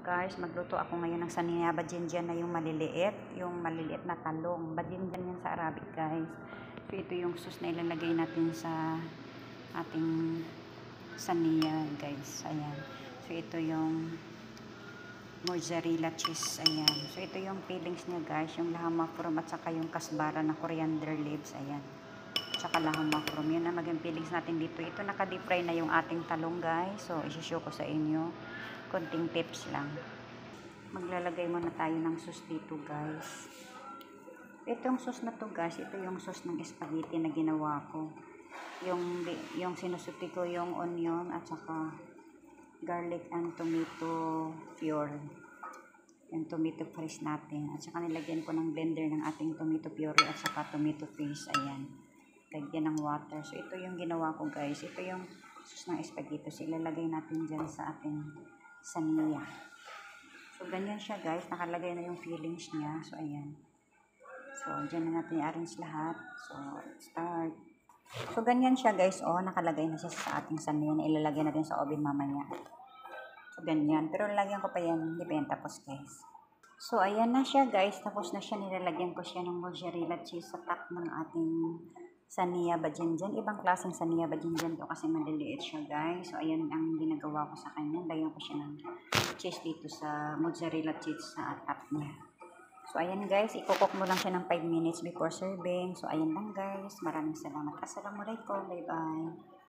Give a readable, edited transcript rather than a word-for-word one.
guys, magluto ako ngayon ng saniya bajinjan na yung maliliit na talong. Bajinjan yan sa Arabic guys. So ito yung sauce na ilalagay natin sa ating saniya guys. Ayan. So ito yung mozzarella cheese. Ayan. So ito yung fillings niya guys. Yung laham mafrum at saka yung kasbara na coriander leaves. Ayan. Tsaka laham mafrum. Yun ang maging fillings natin dito. Ito naka-deep fry na yung ating talong guys. So isi-show ko sa inyo. Konting tips lang. Maglalagay muna tayo ng sauce dito guys. Itong sauce na to guys, ito yung sauce ng spaghetti na ginawa ko. Yung sinusuti ko yung onion at saka garlic and tomato pure. Yung tomato paste natin. At saka nilagyan ko ng blender ng ating tomato pure at saka tomato paste. Ayan. Lagyan ng water. So ito yung ginawa ko guys. Ito yung sauce ng spaghetti. So ilalagay natin dyan sa ating saniya. So, ganyan siya guys. Nakalagay na yung fillings niya. So, ayan. So, dyan na natin i-arrange lahat. So, start. So, ganyan siya guys. Oh, nakalagay na siya sa ating saniya na ilalagay natin sa oven mamaya. So, ganyan. Pero lalagyan ko pa yan. Hindi pa yan tapos guys. So, ayan na siya guys. Tapos na siya. Nilalagyan ko siya ng mozzarella cheese sa top ng ating saniya bajinjan. Ibang klaseng saniya bajinjan to kasi maliliit siya guys. So ayan ang ginagawa ko sa kanya. Lagyan ko siya ng cheese dito sa mozzarella cheese sa top niya. So ayan guys, i-cook mo lang siya ng 5 minutes before serving. So ayan lang guys. Maraming salamat. Assalamualaikum. Bye bye.